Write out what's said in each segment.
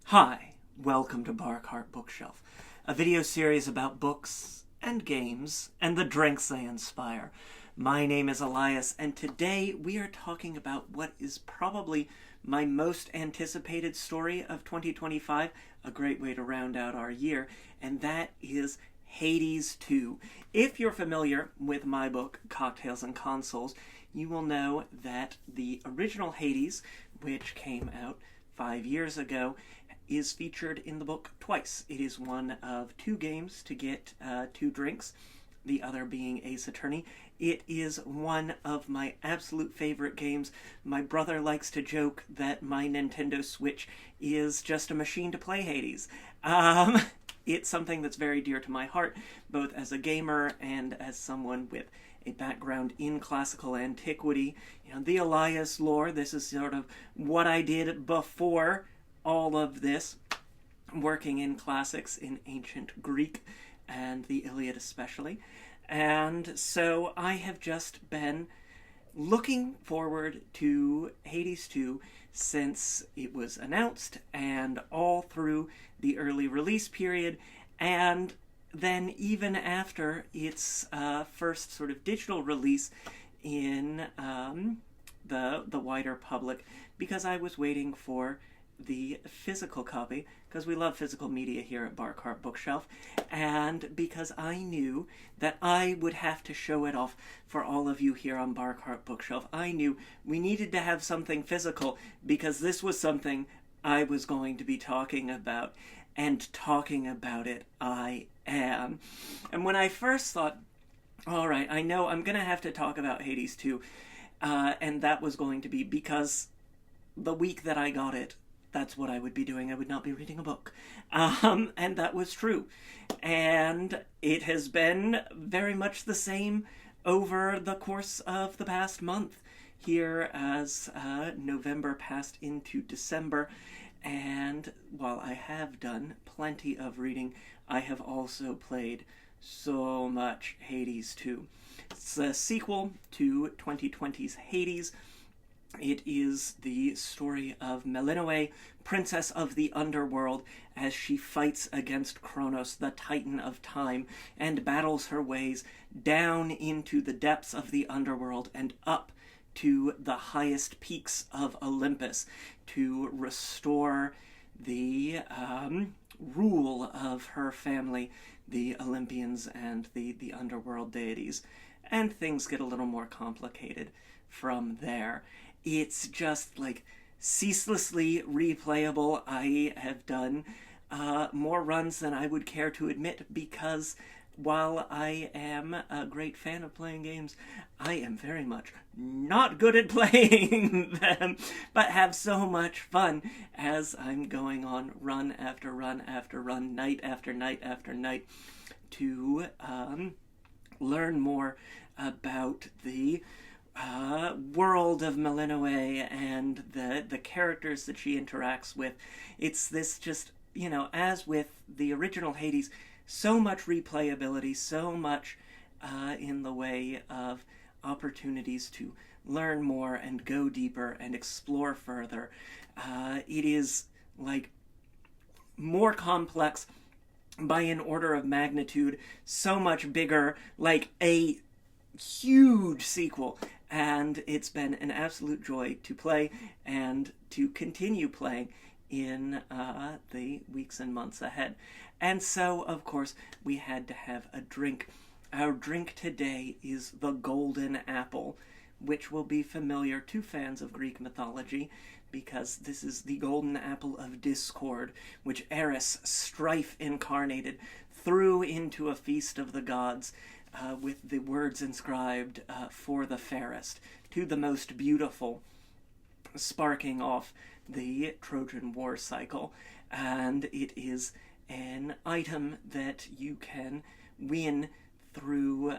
Hi, welcome to Barkheart Bookshelf, a video series about books and games and the drinks they inspire. My name is Elias, and today we are talking about what is probably my most anticipated story of 2025, a great way to round out our year, and that is Hades 2. If you're familiar with my book, Cocktails and Consoles, you will know that the original Hades, which came out 5 years ago, is featured in the book twice. It is one of two games to get two drinks, the other being Ace Attorney. It is one of my absolute favorite games. My brother likes to joke that my Nintendo Switch is just a machine to play Hades. It's something that's very dear to my heart, both as a gamer and as someone with a background in classical antiquity. You know, the Elias lore, this is sort of what I did before all of this, working in classics in ancient Greek and the Iliad especially. And so I have just been looking forward to Hades 2 since it was announced and all through the early release period, and then even after its first sort of digital release in the wider public, because I was waiting for the physical copy, because we love physical media here at Barkheart Bookshelf, and because I knew that I would have to show it off for all of you here on Barkheart Bookshelf. I knew we needed to have something physical, because this was something I was going to be talking about, and talking about it I am. And when I first thought, all right, I know I'm going to have to talk about Hades 2, and that was going to be because the week that I got it, that's what I would be doing. I would not be reading a book. And that was true. And it has been very much the same over the course of the past month, here as November passed into December. And while I have done plenty of reading, I have also played so much Hades 2. It's a sequel to 2020's Hades. It is the story of Melinoë, princess of the underworld, as she fights against Kronos, the titan of time, and battles her ways down into the depths of the underworld and up to the highest peaks of Olympus to restore the rule of her family, the Olympians and the underworld deities. And things get a little more complicated from there. It's just like ceaselessly replayable. I have done more runs than I would care to admit, because while I am a great fan of playing games, I am very much not good at playing them, but have so much fun as I'm going on run after run after run, night after night after night, to learn more about the world of Melinoë and the characters that she interacts with. It's this just, you know, as with the original Hades, so much replayability, so much in the way of opportunities to learn more and go deeper and explore further. It is like more complex by an order of magnitude, so much bigger, like a huge sequel. And it's been an absolute joy to play and to continue playing in the weeks and months ahead. And so, of course, we had to have a drink. Our drink today is the Golden Apple, which will be familiar to fans of Greek mythology, because this is the Golden Apple of Discord, which Eris, strife incarnated, threw into a feast of the gods, with the words inscribed, for the fairest, to the most beautiful, sparking off the Trojan War cycle. And it is an item that you can win through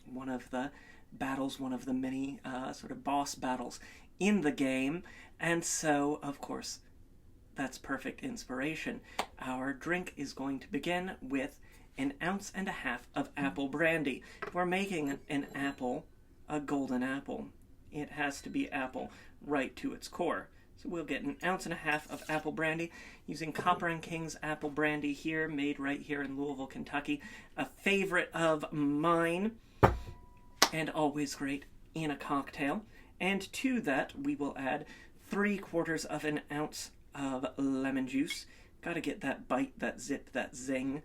one of the battles, one of the many sort of boss battles in the game. And so, of course, that's perfect inspiration. Our drink is going to begin with 1.5 ounces of apple brandy. If we're making an apple, a golden apple, it has to be apple right to its core. So we'll get 1.5 ounces of apple brandy, using Copper and King's apple brandy here, made right here in Louisville, Kentucky. A favorite of mine, and always great in a cocktail. And to that, we will add 0.75 ounces of lemon juice. Gotta get that bite, that zip, that zing.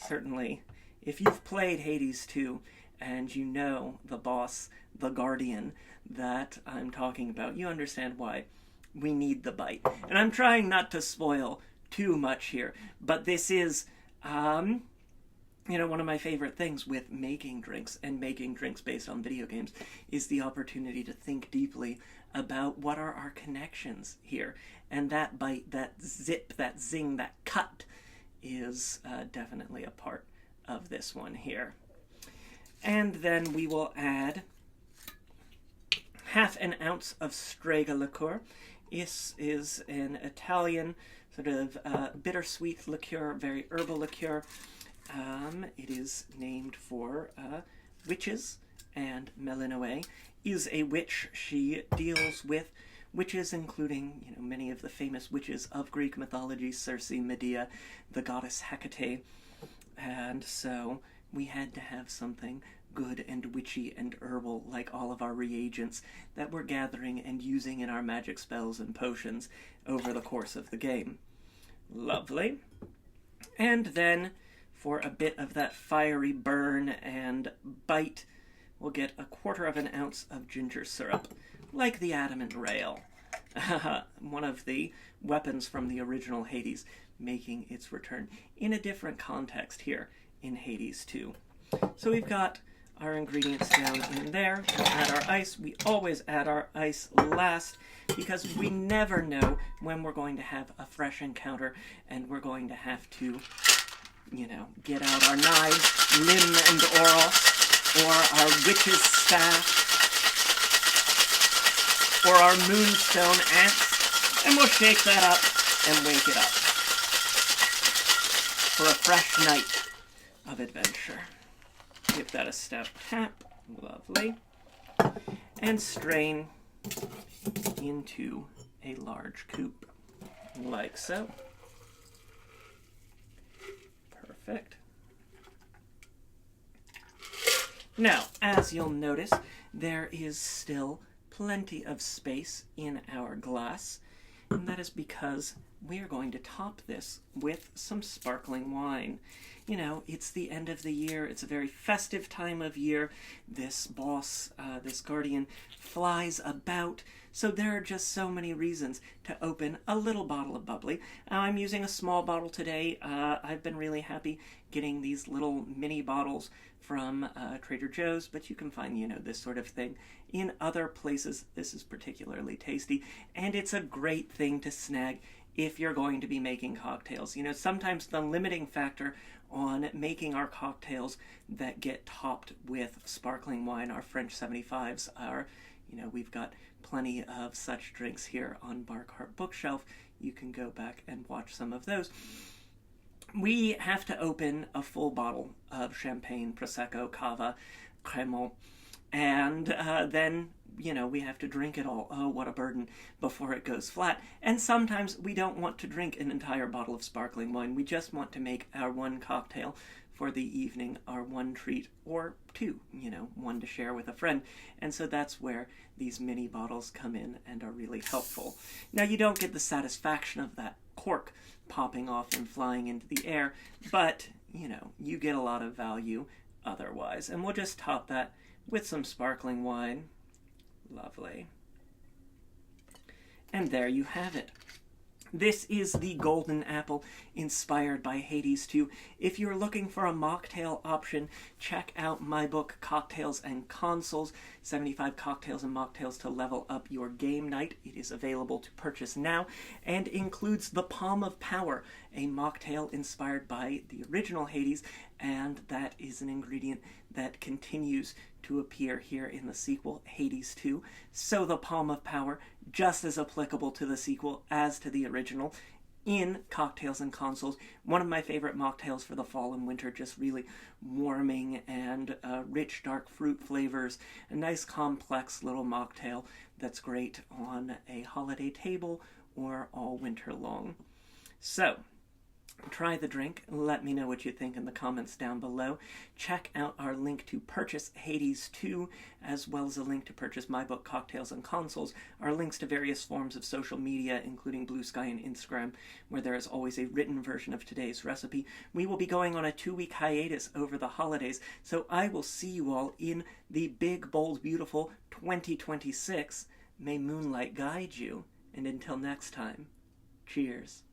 Certainly, if you've played Hades 2, and you know the boss, the Guardian, that I'm talking about, you understand why we need the bite. And I'm trying not to spoil too much here, but this is, one of my favorite things with making drinks and making drinks based on video games is the opportunity to think deeply about what are our connections here. And that bite, that zip, that zing, that cut is definitely a part of this one here. And then we will add 0.5 ounce of Strega liqueur. This is an Italian sort of bittersweet liqueur, very herbal liqueur. It is named for witches, and Melinoe is a witch. She deals with witches, including many of the famous witches of Greek mythology, Circe, Medea, the goddess Hecate. And so we had to have something good and witchy and herbal, like all of our reagents that we're gathering and using in our magic spells and potions over the course of the game. Lovely. And then, for a bit of that fiery burn and bite, we'll get 1/4 ounce of ginger syrup, like the adamant rail. One of the weapons from the original Hades, making its return in a different context here in Hades 2. So we've got our ingredients down in there. We'll add our ice. We always add our ice last because we never know when we're going to have a fresh encounter and we're going to have to, get out our knives, limb and oros, or our witch's staff, or our moonstone axe, and we'll shake that up and wake it up for a fresh night of adventure. Give that a stout tap, lovely, and strain into a large coupe, like so. Perfect. Now, as you'll notice, there is still plenty of space in our glass, and that is because we are going to top this with some sparkling wine. It's the end of the year. It's a very festive time of year. This boss, this Guardian, flies about. So there are just so many reasons to open a little bottle of bubbly. I'm using a small bottle today. I've been really happy getting these little mini bottles from Trader Joe's, but you can find, this sort of thing in other places. This is particularly tasty, and it's a great thing to snag if you're going to be making cocktails. Sometimes the limiting factor on making our cocktails that get topped with sparkling wine, our French 75s, are, we've got plenty of such drinks here on Barkheart Bookshelf. You can go back and watch some of those. We have to open a full bottle of champagne, Prosecco, Cava, Cremant, and then we have to drink it all. Oh, what a burden, before it goes flat. And sometimes we don't want to drink an entire bottle of sparkling wine. We just want to make our one cocktail for the evening, our one treat, or two, one to share with a friend. And so that's where these mini bottles come in and are really helpful. Now, you don't get the satisfaction of that cork popping off and flying into the air, but, you get a lot of value otherwise. And we'll just top that with some sparkling wine. Lovely. And there you have it. This is the Golden Apple, inspired by Hades 2. If you're looking for a mocktail option, check out my book, Cocktails and Consoles, 75 Cocktails and Mocktails to Level Up Your Game Night. It is available to purchase now, and includes the Palm of Power, a mocktail inspired by the original Hades, and that is an ingredient that continues to appear here in the sequel, Hades 2. So the Palm of Power, just as applicable to the sequel as to the original. in Cocktails and Consoles. One of my favorite mocktails for the fall and winter, just really warming and rich dark fruit flavors. A nice complex little mocktail that's great on a holiday table or all winter long. So, try the drink. Let me know what you think in the comments down below. Check out our link to purchase Hades 2, as well as a link to purchase my book, Cocktails and Consoles. Our links to various forms of social media, including Blue Sky and Instagram, where there is always a written version of today's recipe. We will be going on a 2-week hiatus over the holidays, so I will see you all in the big, bold, beautiful 2026. May moonlight guide you. And until next time, cheers.